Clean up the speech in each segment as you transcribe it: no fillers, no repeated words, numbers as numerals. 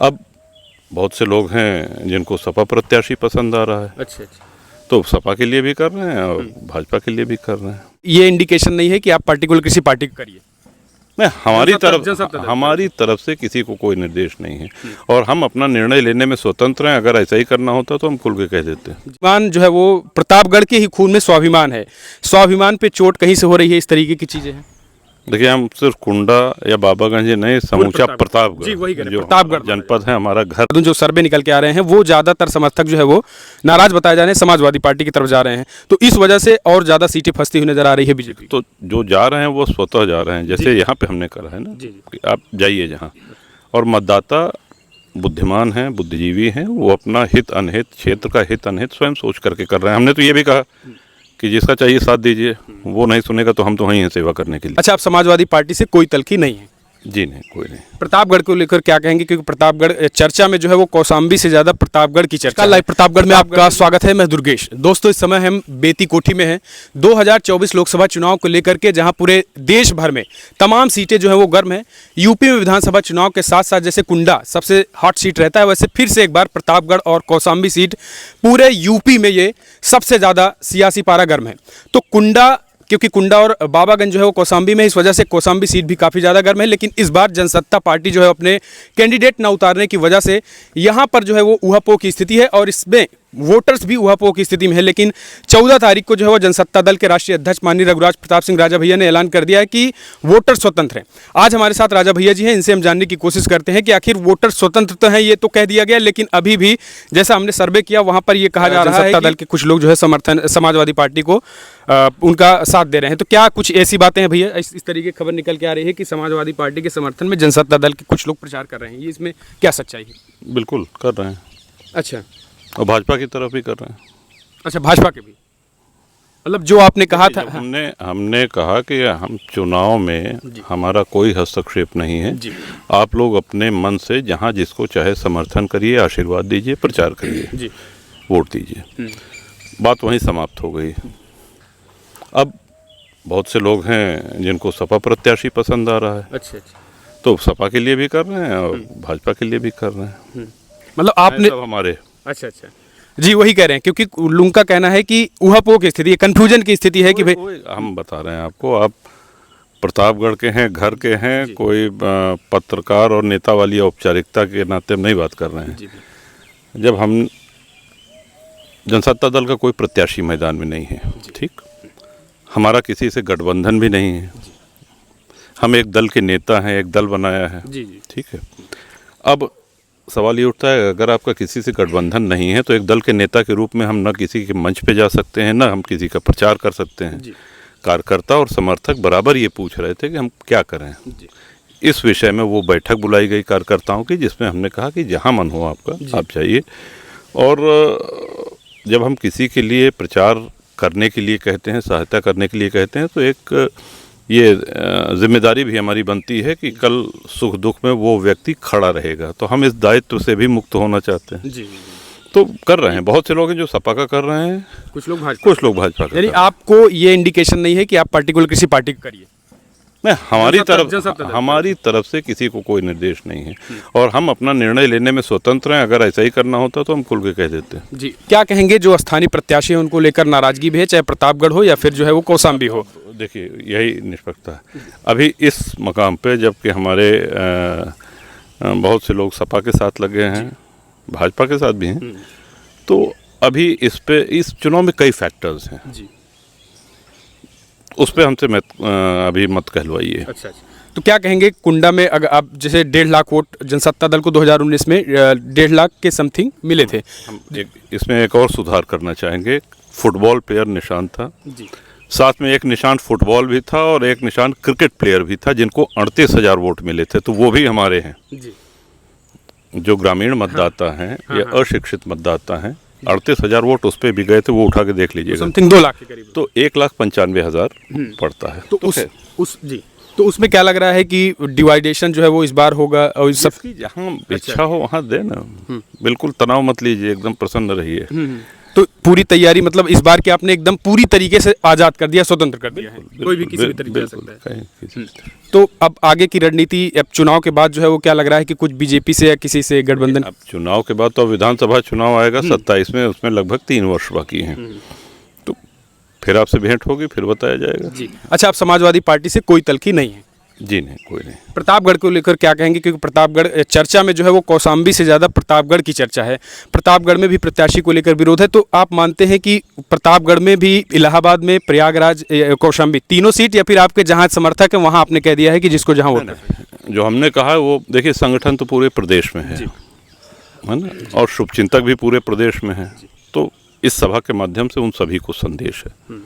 अब बहुत से लोग हैं जिनको सपा प्रत्याशी पसंद आ रहा है, अच्छा। तो सपा के लिए भी कर रहे हैं और भाजपा के लिए भी कर रहे हैं। ये इंडिकेशन नहीं है कि आप पर्टिकुलर किसी पार्टी को करिए। मैं जनसत्ता दल। हमारी तरफ से किसी को कोई निर्देश नहीं है और हम अपना निर्णय लेने में स्वतंत्र हैं। अगर ऐसा ही करना होता तो हम खुल के कह देते। स्वाभिमान जो है वो प्रतापगढ़ के ही खून में स्वाभिमान है। स्वाभिमान पे चोट कहीं से हो रही है, इस तरीके की चीजें हैं। देखिए, हम सिर्फ कुंडा या बाबागंज नहीं, समूचा प्रतापगढ़, जी, वही कह रहे हैं, जो प्रतापगढ़ जनपद है, हमारा घर। जो सर्वे निकल के आ रहे हैं वो ज्यादातर समर्थक जो है वो नाराज बताए जा रहे हैं, समाजवादी पार्टी की तरफ जा रहे हैं, तो इस वजह से और ज्यादा सीटें फंसती हुई नजर आ रही है बीजेपी। तो जो जा रहे हैं वो स्वतः जा रहे हैं, जैसे यहाँ पे हमने करा है ना कि आप जाइए जहाँ, और मतदाता बुद्धिमान हैं, बुद्धिजीवी हैं, वो अपना हित अनहित, क्षेत्र का हित अनहित स्वयं सोच करके कर रहे हैं। हमने तो ये भी कहा कि जिसका चाहिए साथ दीजिए, वो नहीं सुनेगा तो हम तो वहीं हैं सेवा करने के लिए। अच्छा, आप समाजवादी पार्टी से कोई तलखी नहीं है? जी नहीं, कोई नहीं। प्रतापगढ़ को लेकर क्या कहेंगे, क्योंकि प्रतापगढ़ चर्चा में जो है वो कौशाम्बी से ज्यादा प्रतापगढ़ की चर्चा। लाइव प्रतापगढ़ में आपका स्वागत है, मैं दुर्गेश। दोस्तों, इस समय हम बेती कोठी में हैं 2024 लोकसभा चुनाव को लेकर के, जहां पूरे देश भर में तमाम सीटें जो है वो गर्म है। यूपी में विधानसभा चुनाव के साथ साथ जैसे कुंडा सबसे हॉट सीट रहता है, वैसे फिर से एक बार प्रतापगढ़ और कौशाम्बी सीट पूरे यूपी में ये सबसे ज़्यादा सियासी पारा गर्म है। तो कुंडा, क्योंकि कुंडा और बाबागंज जो है वो कौशाम्बी में, इस वजह से कौशाम्बी सीट भी काफ़ी ज़्यादा गर्म है। लेकिन इस बार जनसत्ता पार्टी जो है अपने कैंडिडेट न उतारने की वजह से यहाँ पर जो है वो ऊहापोह की स्थिति है और इसमें वोटर्स भी ऊहापोह की स्थिति में है। लेकिन 14 तारीख को जो है वो जनसत्ता दल के राष्ट्रीय अध्यक्ष माननीय रघुराज प्रताप सिंह राजा भैया ने ऐलान कर दिया है कि वोटर स्वतंत्र हैं। आज हमारे साथ राजा भैया जी हैं, इनसे हम जानने की कोशिश करते हैं कि आखिर वोटर स्वतंत्र तो हैं, ये तो कह दिया गया, लेकिन अभी भी जैसा हमने सर्वे किया वहाँ पर ये कहा जा रहा है दल के कुछ लोग जो है समर्थन समाजवादी पार्टी को उनका साथ दे रहे हैं। तो क्या कुछ ऐसी बातें हैं भैया, इस तरीके की खबर निकल के आ रही है कि समाजवादी पार्टी के समर्थन में जनसत्ता दल के कुछ लोग प्रचार कर रहे हैं, ये इसमें क्या सच्चाई है? बिल्कुल कर रहे हैं। अच्छा, और भाजपा की तरफ भी कर रहे हैं। अच्छा, भाजपा के भी, मतलब जो आपने कहा था। हमने कहा कि हम चुनाव में हमारा कोई हस्तक्षेप नहीं है। आप लोग अपने मन से जहां जिसको चाहे समर्थन करिए, आशीर्वाद दीजिए, प्रचार करिए, वोट दीजिए। बात वहीं समाप्त हो गई। अब बहुत से लोग हैं जिनको सपा प्रत्याशी पसंद आ रहा है, अच्छा, तो सपा के लिए भी कर रहे हैं और भाजपा के लिए भी कर रहे हैं। मतलब आपने हमारे अच्छा जी, वही कह रहे हैं, क्योंकि उनका कहना है कि ऊहापोह की स्थिति, कंफ्यूजन की स्थिति है कि भाई हम बता रहे हैं आपको, आप प्रतापगढ़ के हैं, घर के हैं, कोई पत्रकार और नेता वाली औपचारिकता के नाते हम नहीं बात कर रहे हैं। जब हम जनसत्ता दल का कोई प्रत्याशी मैदान में नहीं है, ठीक, हमारा किसी से गठबंधन भी नहीं है, हम एक दल के नेता हैं, एक दल बनाया है, ठीक है। अब सवाल ये उठता है, अगर आपका किसी से गठबंधन नहीं है तो एक दल के नेता के रूप में हम न किसी के मंच पे जा सकते हैं, न हम किसी का प्रचार कर सकते हैं। कार्यकर्ता और समर्थक बराबर ये पूछ रहे थे कि हम क्या करें। इस विषय में वो बैठक बुलाई गई कार्यकर्ताओं की, जिसमें हमने कहा कि जहाँ मन हो आपका आप जाइए। और जब हम किसी के लिए प्रचार करने के लिए कहते हैं, सहायता करने के लिए कहते हैं, तो एक ये जिम्मेदारी भी हमारी बनती है कि कल सुख दुख में वो व्यक्ति खड़ा रहेगा। तो हम इस दायित्व से भी मुक्त होना चाहते हैं। तो कर रहे हैं। बहुत से लोग हैं जो सपा का कर रहे हैं, कुछ लोग भाजपा का। यानी आपको ये इंडिकेशन नहीं है कि आप पर्टिकुलर किसी पार्टी को करिए? मैं हमारी तरफ से किसी को कोई निर्देश नहीं है और हम अपना निर्णय लेने में स्वतंत्र हैं। अगर ऐसा ही करना होता तो हम खुल के कह देते हैं। जी, क्या कहेंगे जो स्थानीय प्रत्याशी हैं उनको लेकर नाराजगी भी है, चाहे प्रतापगढ़ हो या फिर जो है वो कौशाम्बी हो? देखिए, यही निष्पक्षता है अभी इस मकाम पे, जबकि हमारे बहुत से लोग सपा के साथ लगे हैं, भाजपा के साथ भी हैं, तो अभी इस चुनाव में कई फैक्टर्स हैं, उस पर हमसे अभी मत कहलवाइए। अच्छा, तो क्या कहेंगे कुंडा में, अगर आप जैसे 1.5 लाख वोट जनसत्ता दल को 2019 में 1.5 लाख के समथिंग मिले थे, हम इसमें एक और सुधार करना चाहेंगे। फुटबॉल प्लेयर निशान था, साथ में एक निशान फुटबॉल भी था और एक निशान क्रिकेट प्लेयर भी था, जिनको 38,000 वोट मिले थे, तो वो भी हमारे हैं। जो ग्रामीण मतदाता हैं या अशिक्षित मतदाता हैं, 38,000 वोट उस पर भी गए थे, वो उठा के देख लीजिएगा, समथिंग 2 लाख के करीब, तो 1,95,000 पड़ता है। तो उसमें क्या लग रहा है कि डिवाइडेशन जो है वो इस बार होगा और इस सब जहाँ इच्छा हो वहाँ दे ना, बिल्कुल तनाव मत लीजिए, एकदम प्रसन्न रहिए। तो पूरी तैयारी मतलब इस बार के आपने एकदम पूरी तरीके से आज़ाद कर दिया, स्वतंत्र कर दिया है, कोई भी किसी भी तरीके से जा सकता है। तो अब आगे की रणनीति, अब चुनाव के बाद जो है वो क्या लग रहा है कि कुछ बीजेपी से या किसी से गठबंधन? अब चुनाव के बाद तो विधानसभा चुनाव आएगा 27 में, उसमें लगभग 3 वर्ष बाकी हैं, तो फिर आपसे भेंट होगी, फिर बताया जाएगा। जी अच्छा, अब समाजवादी पार्टी से कोई तल्खी नहीं है? जी नहीं, कोई नहीं। प्रतापगढ़ को लेकर क्या कहेंगे, क्योंकि प्रतापगढ़ चर्चा में जो है वो कौशाम्बी से ज़्यादा प्रतापगढ़ की चर्चा है, प्रतापगढ़ में भी प्रत्याशी को लेकर विरोध है, तो आप मानते हैं कि प्रतापगढ़ में भी, इलाहाबाद में, प्रयागराज, कौशाम्बी, तीनों सीट, या फिर आपके जहां समर्थक है वहां आपने कह दिया है कि जिसको जहां वोट? जो हमने कहा है वो देखिए, संगठन तो पूरे प्रदेश में है ना, और शुभचिंतक भी पूरे प्रदेश में है, तो इस सभा के माध्यम से उन सभी को संदेश है।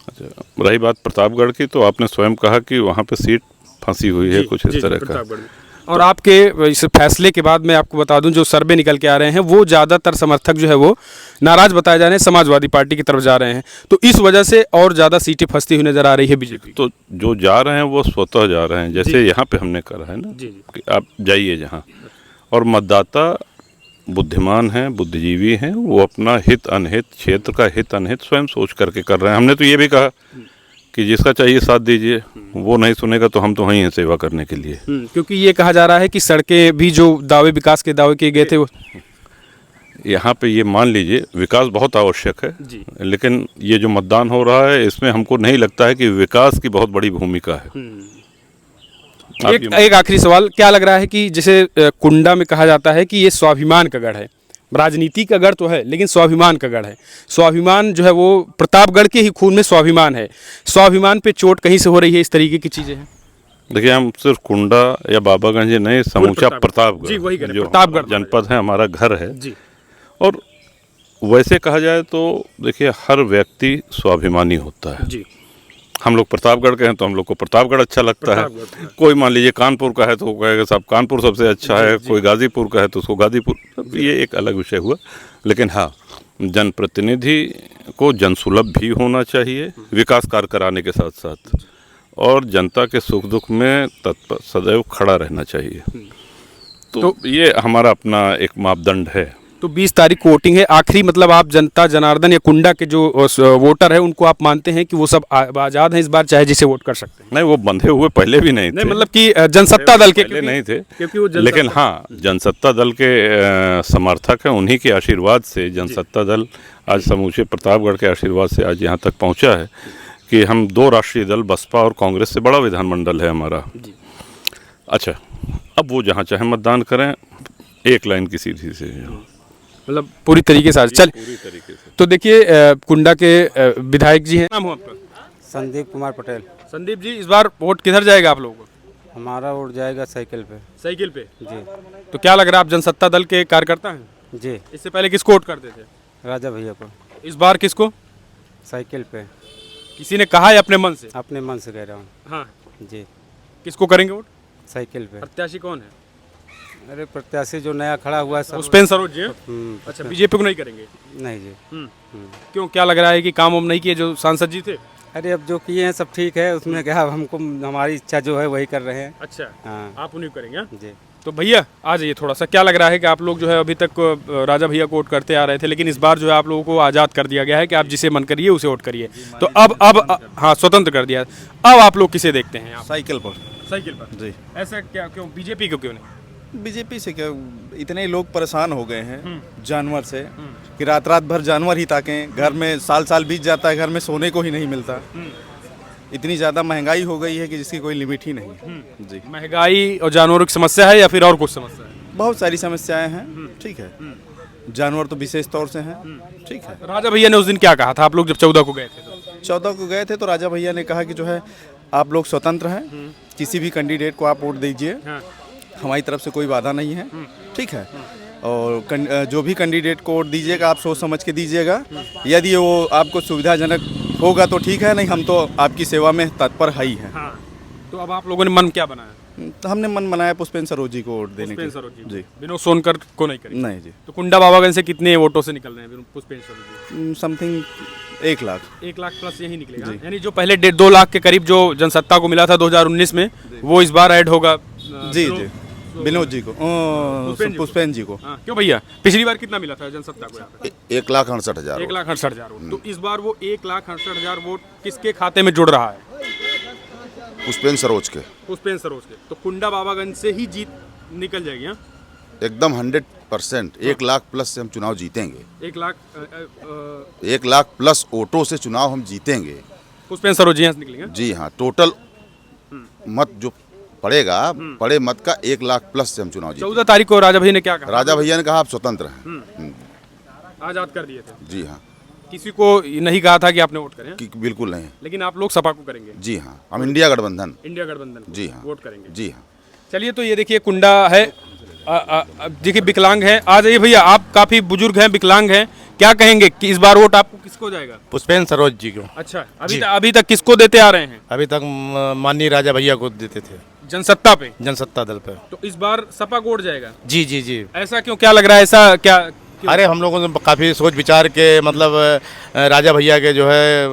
अच्छा, रही बात प्रतापगढ़ की, तो आपने स्वयं कहा कि वहाँ पे सीट फंसी हुई है कुछ इस तरह का। और आपके इस फैसले के बाद मैं आपको बता दूं, जो सर्वे निकल के आ रहे हैं वो ज़्यादातर समर्थक जो है वो नाराज बताए जा रहे हैं, समाजवादी पार्टी की तरफ जा रहे हैं, तो इस वजह से और ज़्यादा सीटें फंसती हुई नजर आ रही है बीजेपी। तो जो जा रहे हैं वो स्वतः जा रहे हैं, जैसे यहाँ पे हमने कहा है ना कि आप जाइए जहाँ, और मतदाता बुद्धिमान हैं, बुद्धिजीवी हैं, वो अपना हित अनहित, क्षेत्र का हित अनहित स्वयं सोच करके कर रहे हैं। हमने तो ये भी कहा कि जिसका चाहिए साथ दीजिए, वो नहीं सुनेगा तो हम तो वहीं हैं सेवा करने के लिए। क्योंकि ये कहा जा रहा है कि सड़कें भी जो दावे, विकास के दावे किए गए थे, वो यहाँ पे ये मान लीजिए विकास बहुत आवश्यक है, लेकिन ये जो मतदान हो रहा है इसमें हमको नहीं लगता है कि विकास की बहुत बड़ी भूमिका है। एक आखिरी सवाल, क्या लग रहा है कि जैसे कुंडा में कहा जाता है कि ये स्वाभिमान का गढ़ है, राजनीति का गढ़ तो है लेकिन स्वाभिमान का गढ़ है, स्वाभिमान जो है वो प्रतापगढ़ के ही खून में स्वाभिमान है, स्वाभिमान पे चोट कहीं से हो रही है, इस तरीके की चीजें हैं? देखिए, हम सिर्फ कुंडा या बाबागंज नहीं, समूचा प्रतापगढ़ जो प्रतापगढ़ जनपद है, हमारा घर है जी। और वैसे कहा जाए तो देखिए, हर व्यक्ति स्वाभिमानी होता है जी। हम लोग प्रतापगढ़ के हैं तो हम लोग को प्रतापगढ़ अच्छा लगता है, कोई मान लीजिए कानपुर का है तो वो कहेगा साहब कानपुर सबसे अच्छा है, कोई गाजीपुर का है तो उसको गाजीपुर, ये एक अलग विषय हुआ। लेकिन हाँ, जनप्रतिनिधि को जनसुलभ भी होना चाहिए, विकास कार्य कराने के साथ साथ, और जनता के सुख दुख में तत्पर सदैव खड़ा रहना चाहिए। तो ये हमारा अपना एक मापदंड है। तो 20 तारीख को वोटिंग है, आखिरी मतलब आप जनता जनार्दन या कुंडा के जो वोटर है उनको आप मानते हैं कि वो सब आज़ाद हैं इस बार, चाहे जिसे वोट कर सकते हैं? नहीं, वो बंधे हुए पहले भी नहीं थे, मतलब कि जनसत्ता दल के पहले नहीं थे, क्योंकि वो लेकिन हाँ, जनसत्ता दल के समर्थक हैं, उन्हीं के आशीर्वाद से जनसत्ता दल आज समूचे प्रतापगढ़ के आशीर्वाद से आज यहाँ तक पहुँचा है कि हम 2 राष्ट्रीय दल, बसपा और कांग्रेस से बड़ा विधानमंडल है हमारा। अच्छा, अब वो जहाँ चाहे मतदान करें, एक लाइन की सीधी से, मतलब पूरी तरीके से चल। तो देखिए, कुंडा के विधायक जी हैं, नाम हो आपका? संदीप कुमार पटेल। संदीप जी, इस बार वोट किधर जाएगा आप लोगों को? हमारा वोट जाएगा साइकिल पे। साइकिल पे जी। तो क्या लग रहा है, आप जनसत्ता दल के कार्यकर्ता हैं? जी। इससे पहले किसको वोट करते थे? राजा भैया को। इस बार किसको? साइकिल पे। किसी ने कहा है अपने मन से? अपने मन से कह रहा हूँ। हाँ जी। किसको करेंगे वोट? साइकिल पे। प्रत्याशी कौन है? अरे प्रत्याशी जो नया खड़ा हुआ है पुष्पेंद्र सरोज जी। अच्छा, बीजेपी को नहीं करेंगे? नहीं जी। क्यों, क्या लग रहा है कि काम वाम नहीं किए जो सांसद जी थे? अरे अब जो किए हैं सब ठीक है, उसमें क्या, हमको हमारी इच्छा जो है वही कर रहे हैं। अच्छा हाँ, आप उन्हीं को करेंगे? जी। तो भैया आ जाइए थोड़ा सा, क्या लग रहा है कि आप लोग जो है अभी तक राजा भैया को वोट करते आ रहे थे, लेकिन इस बार जो है आप लोगों को आज़ाद कर दिया गया है कि आप जिसे मन करिए उसे वोट करिए, तो अब हाँ, स्वतंत्र कर दिया, अब आप लोग किसे देखते हैं? साइकिल पर। साइकिल पर जी। ऐसा क्या, क्यों बीजेपी को क्यों नहीं? बीजेपी से क्या, इतने लोग परेशान हो गए हैं जानवर से कि रात रात भर जानवर ही ताकें, घर में साल साल बीत जाता है, घर में सोने को ही नहीं मिलता, इतनी ज़्यादा महंगाई हो गई है कि जिसकी कोई लिमिट ही नहीं है। जी। महंगाई और जानवरों की समस्या है या फिर और कुछ समस्या है? बहुत सारी समस्याएं हैं, ठीक है, जानवर तो विशेष तौर से हैं, ठीक है। राजा भैया ने उस दिन क्या कहा था, आप लोग जब 14 को गए थे तो? 14 को गए थे तो राजा भैया ने कहा कि जो है आप लोग स्वतंत्र हैं, किसी भी कैंडिडेट को आप वोट दीजिए, हमारी तरफ से कोई बाधा नहीं है, ठीक है, और जो भी कैंडिडेट को वोट दीजिएगा आप सोच समझ के दीजिएगा, यदि वो आपको सुविधाजनक होगा तो ठीक है, नहीं हम तो आपकी सेवा में तत्पर ही हैं। हाँ। तो अब आप लोगों ने मन क्या बनाया? तो हमने मन बनाया पुष्पेंद्र सरोज जी को वोट देने के। जी। विनोद सोनकर को नहीं करेंगे? नहीं जी। तो कुंडा बाबागंज से कितने वोटों से निकल रहे हैं पुष्पेंद्र सरोज जी? समथिंग 1 लाख। 1 लाख प्लस यही निकलेगा, यानी जो पहले 1.5-2 लाख के करीब जो जनसत्ता को मिला था 2019 में, वो इस बार ऐड होगा। जी जी विनोद जी को, पुष्पेन जी को। हाँ, क्यों भैया, पिछली बार कितना मिला था जनसत्ता को यहाँ पे? 1,68,000। 1,68,000 वोट। तो इस बार वो 1,68,000 वोट किसके खाते में जुड़ रहा है? पुष्पेन सरोज के। पुष्पेन सरोज के। तो कुंडा बाबागंज से ही जीत निकल जाएगी। हाँ, एकदम 100%। 1 लाख प्लस से हम चुनाव जीतेंगे। 1 लाख प्लस वोटों से चुनाव हम जीतेंगे। पुष्पेन सरोज जी यहाँ से निकलेंगे। जी हाँ, टोटल मत जो पड़ेगा, पड़े मत का 1 लाख प्लस से हम चुनाव जीतेंगे। 14 तारीख को राजा भैया ने क्या कहा? राजा भैया ने कहा आप स्वतंत्र हैं। आजाद कर दिए थे। जी हाँ, किसी को नहीं कहा था कि आपने वोट करें। कि बिल्कुल नहीं। लेकिन आप लोग सपा को करेंगे। जी हाँ, हम इंडिया गठबंधन। इंडिया गठबंधन को जी हाँ, वोट करेंगे। जी हाँ। चलिए, तो ये देखिए कुंडा है, देखिए विकलांग है। आ जाइए भैया, आप काफी बुजुर्ग हैं, विकलांग हैं, क्या कहेंगे कि इस बार वोट आपको किसको जाएगा? पुष्पेन सरोज जी को। अच्छा, अभी तक किसको देते आ रहे हैं? अभी तक माननीय राजा भैया को देते थे, जनसत्ता पे, जनसत्ता दल पे। तो इस बार सपा को वोट जाएगा? जी जी जी। ऐसा क्यों, क्या लग रहा है, ऐसा क्या क्यों? अरे हम लोगों ने काफ़ी सोच विचार के, मतलब राजा भैया के जो है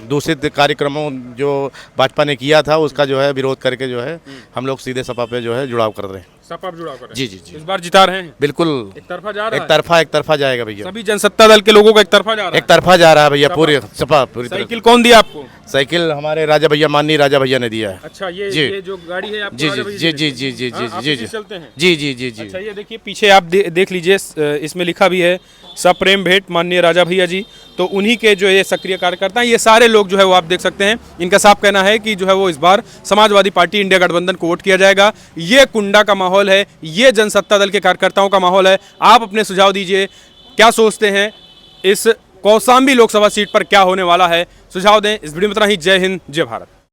दूषित कार्यक्रमों जो भाजपा ने किया था उसका जो है विरोध करके जो है हम लोग सीधे सपा पे जो है जुड़ाव कर रहे हैं। सपा पे जुड़ाव कर रहे हैं। जी जी जी, इस बार जिता रहे हैं? बिल्कुल एक तरफा जा रहा है? एक तरफा जाएगा भैया। सभी जनसत्ता दल के लोगों का एक तरफा जा रहा है? एक तरफा जा रहा है भैया, पूरी सपा पूरी तरह। साइकिल कौन दिया आपको? साइकिल हमारे राजा भैया, माननीय राजा भैया ने दिया है। अच्छा, जी। ये जो गाड़ी है आपको जी राजा जी भैया जी ने जी दी? जी जी हाँ, आप जी इसी जी से चलते हैं? जी जी जी जी। अच्छा, ये देखिए पीछे आप देख लीजिए, इसमें लिखा भी है सप्रेम भेंट माननीय राजा भैया जी। तो उन्हीं के जो ये सक्रिय कार्यकर्ता हैं, ये सारे लोग जो है वो आप देख सकते हैं। इनका साफ कहना है कि जो है वो इस बार समाजवादी पार्टी इंडिया गठबंधन को वोट किया जाएगा। ये कुंडा का माहौल है, ये जनसत्ता दल के कार्यकर्ताओं का माहौल है। आप अपने सुझाव दीजिए, क्या सोचते हैं इस कौशाम्बी लोकसभा सीट पर क्या होने वाला है? सुझाव दें। इस वीडियो में इतना ही। जय हिंद, जय भारत।